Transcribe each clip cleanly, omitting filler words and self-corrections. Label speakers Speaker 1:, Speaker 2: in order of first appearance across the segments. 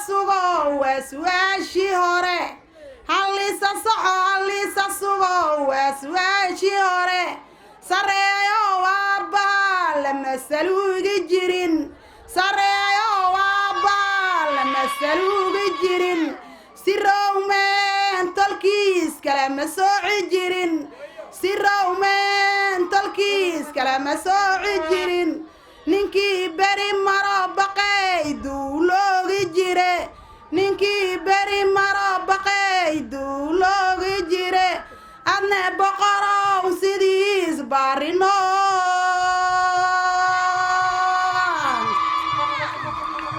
Speaker 1: sugo waa su'aashii hore hallisa soco hallisa sugo waa su'aashii hore sareeyo waa baal lama saluugi jirin sareeyo waa baal lama saluugi jirin sirowmeen tolkiis kalama sooci jirin sirowmeen tolkiis kalama sooci jirin ninkii beri maro baqay duuloogi jire ninkii beri maro baqay duuloogi jire adne boqorow sidiis baarino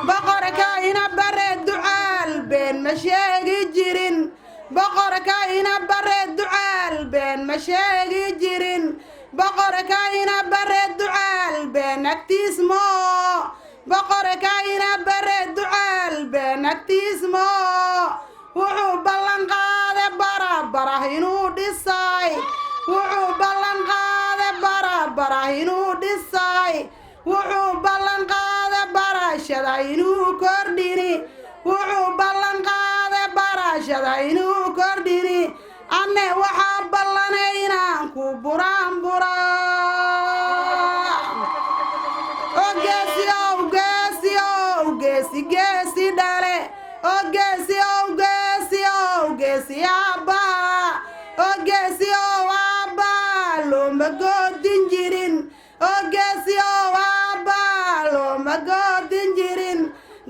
Speaker 1: boqorka ina bare ducaal been ma sheegi jirin boqorka ina bare ducaal been ma sheegi jirin boqorka ina bare ducaal been agtiismo boqorka ina bare ducaal been agtiismo wuxuu ballan qaaday barabara inuu dhisay wuxuu ballan qaaday barabara inuu dhisay wuxuu ballan qaaday barashada inuu kordhini wuxuu ballan qaaday barashada inuu kordhini anne waxaa ballanay inaan ku buraanbura geesi dhale geesi aabba geesi aabba looma goodin jirin geesi aabba looma goodin jirin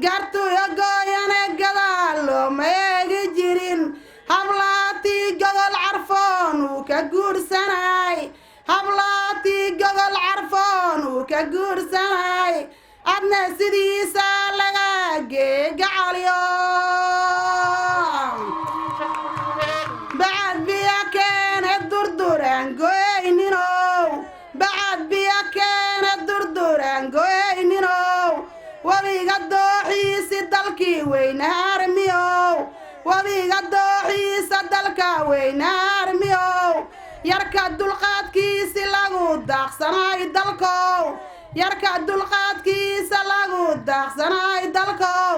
Speaker 1: gartuyo gooyane gadaal looma eegi jirin hablaatii gogol carfoon uu ka guursanay hablaatii gogol carfoon uu ka guursanay adna sidiisa laga geegacaliyo bacad biya keene durduraan goyninow bacad biya keene durduraan goyninow wabiga dooxiisi dalkii weynaarmiyow wabiga dooxiisa dalka weynaarmiyow yarka dulqaadkiisi lagu daaqsanay dalkow yarka dulqaadkiisa lagu daaqsanay dalkow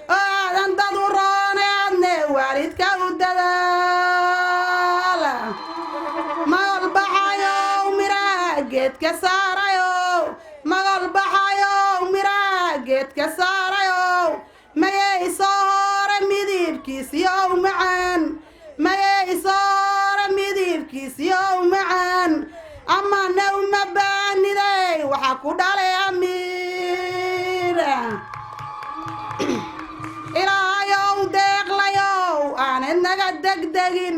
Speaker 1: oo aadan dad u roone adne waalidka u dadaala magol baxayow miraa geedka saarayow magol baxayow miraa geedka saarayow magay soo hore midibkiisiyow macaan magay soo hore midibkiisiyow macaan ama nawma baaniday waxa ku dhalay amiira ilaayow deeqlayow aanad naga degdegin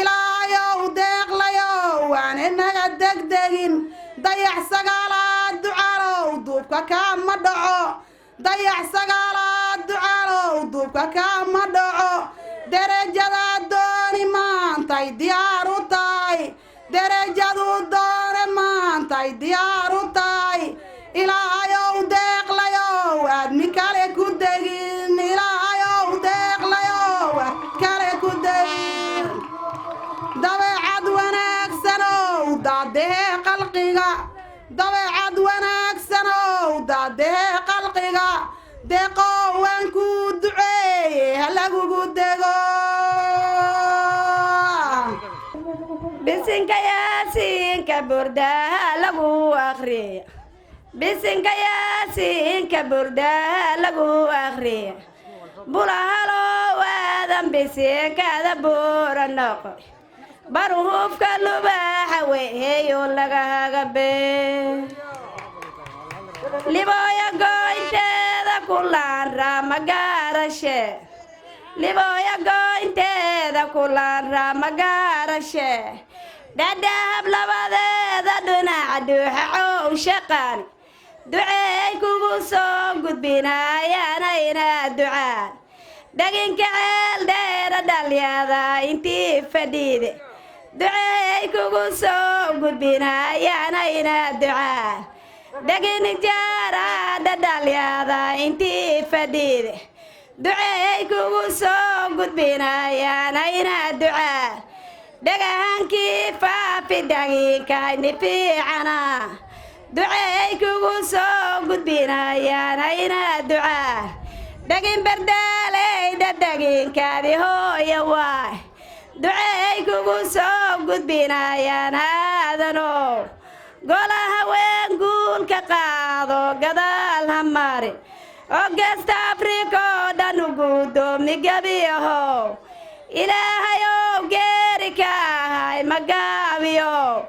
Speaker 1: ilaayow deeqlayow aanad naga degdegin dayax sagaalaad ducaalow duubka kaama dhaco dayax sagaalaad ducaalow duubka kaama dhaco derajada dooni maantay diyaar u tahay derajadu doone maantay diyaar u tahay ilaayow deeqlayow aadmi kale ku degin ilaayow deeqlayow aad kale ku degin dabeecad wanaagsanow daadee qalqiga dabeecad wanaagsanow daadee qalqiga deeqow waan ku duceeye ha lagugu dego bisinka yaasiinka burdaha lagu akhriya bisinka yaasiinka burdaha lagu akhriya bulahalow aadan bisinkada buura noqo baruhufka lubaaxa weeyo lagaga bee libooya gooynteeda kulaan raama gaarashe libooya gooynteeda kulaan raama gaarashe dhadhahab labadeeda dhinaca dhuuxa cow shaqan duceey kugu soo gudbinayaanayna ducaan dhaginka ceel dheera dhalyada intii fadhiide duceey kugu soo gudbinayaanayna ducaan dhagin jaaraadha dhalyada intii fadhiide duceey kugu soo gudbinayaanayna ducaan dhagahankii faafi dhaginkayni fiicana duceey kugu soo gudbinayaanayna ducaan دقين بردالي دقين كادي هو يواي دعيك وقصوب قد بينا يا نادنو قولها وين قول كقاضو قدال هماري وقست أفريقو دانو قدو مقابيهو إلهيو غيركا هاي مقابيو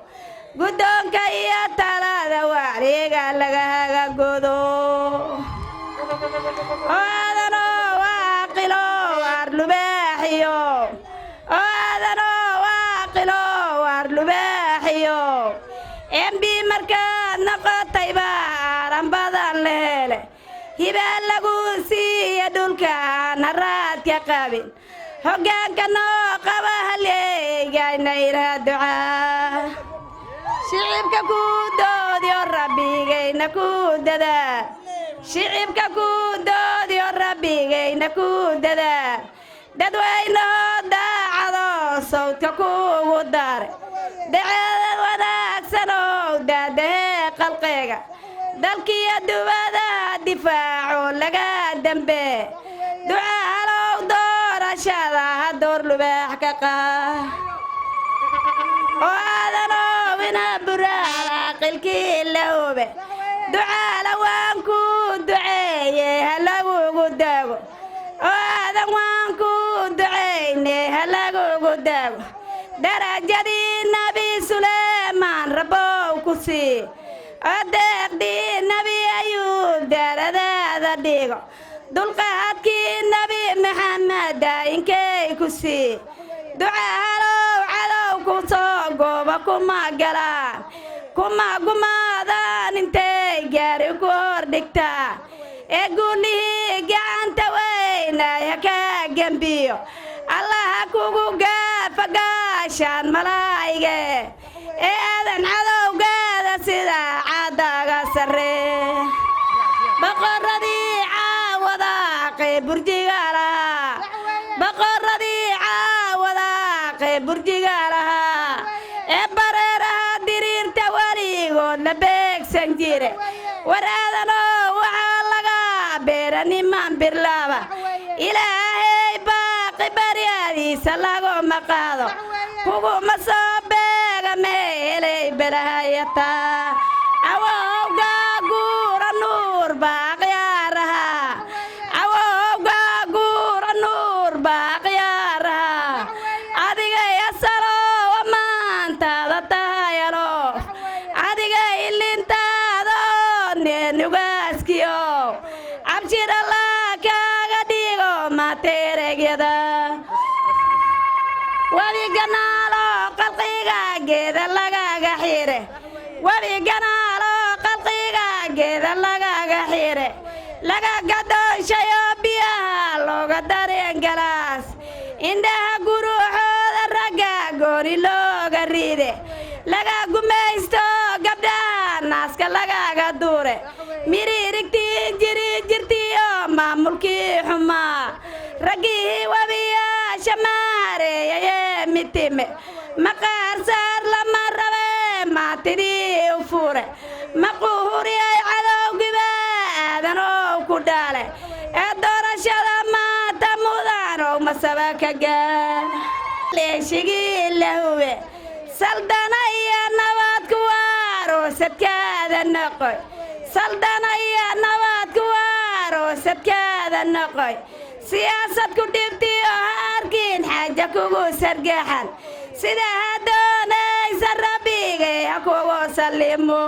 Speaker 1: قدونك إيا تلاذا وعليقا لغاها قدو وآذنو واقلو وارلو باحيو وآذنو واقلو وارلو باحيو إنبي مركان نقطي باران بدان ليلة هبال لغوسي يدولكا نرات يقابل هقان كنو قبها ليقا نيرا دعاء شعبك كودود يا ربي غينا كوددا شعبك كودود يا ربي غينا كوددا ددوينو داعدو صوتك كودار دعاد وناكسنو داده قلقيقا دالكي يدوبادا دفاعو لغا دنبي دعاء لو دور شادا دور لباح كقا وآذنو بنا برا قلكي اللهوبة دعاء لوانكو دعاية هلاقو قداغو وآذن وانكو دعايني هلاقو قداغو درجة النبي سليمان ربو كسي أدق دي النبي أيوب داردا ديغو دلقات كي النبي محمد داين كي كسي دعاء لو علو كسو قوبا كما قلان كما قمادان انتي جاري كور دكتا اقولي قانت وينا يكا جنبيو الله كوكو قافا قاشان ملايقه اذن عدو قادا سيدا عادا سري بقردي عاوضاقي برجيقالا بقردي عاوضاقي برجيقالها ابريرها ديرير تواليغو لبيك سنجيري ورادنو وحالغا بيراني من برلابا إلهي باقي بريادي سلاغو مقادو كوكو مصابيغا ميلي بلايتا عووغا قورا نور باقيارها عووغا قورا نور باقيارها adiga yasalo wamaantaada taayalo adiga ilintaado neenugaaskiyo abshirala kaaga dhigo mateeregyada wabiganaalo qalqiga geeda lagaga xire wabiganaalo qalqiga geeda lagaga xire laga gadooshayo biyaha looga dareen galaas indhaha guruuxooda ragga gooni looga riide laga gumaysto gabdhaha naaska lagaga duure miriirigtii jiri jirtiyo maamulkii xumaa raggii wabiyaasha maareeyayee mitime maqaar saar lama rabe maatidii u fuure maquhuriyay cadowgiba aadanoo ku dhaale ee doorashada maanta mudanow masaba ka gaar leeshigii lahube saldana iyo nabad ku waaro sadkaada noqoy saldana iyo nabad ku waaro sadkaada noqoy siyaasad ku dhibtiyo harkiin xaaja kugu sargaxan sida hadoonaysa rabbigay ha kugu sallimo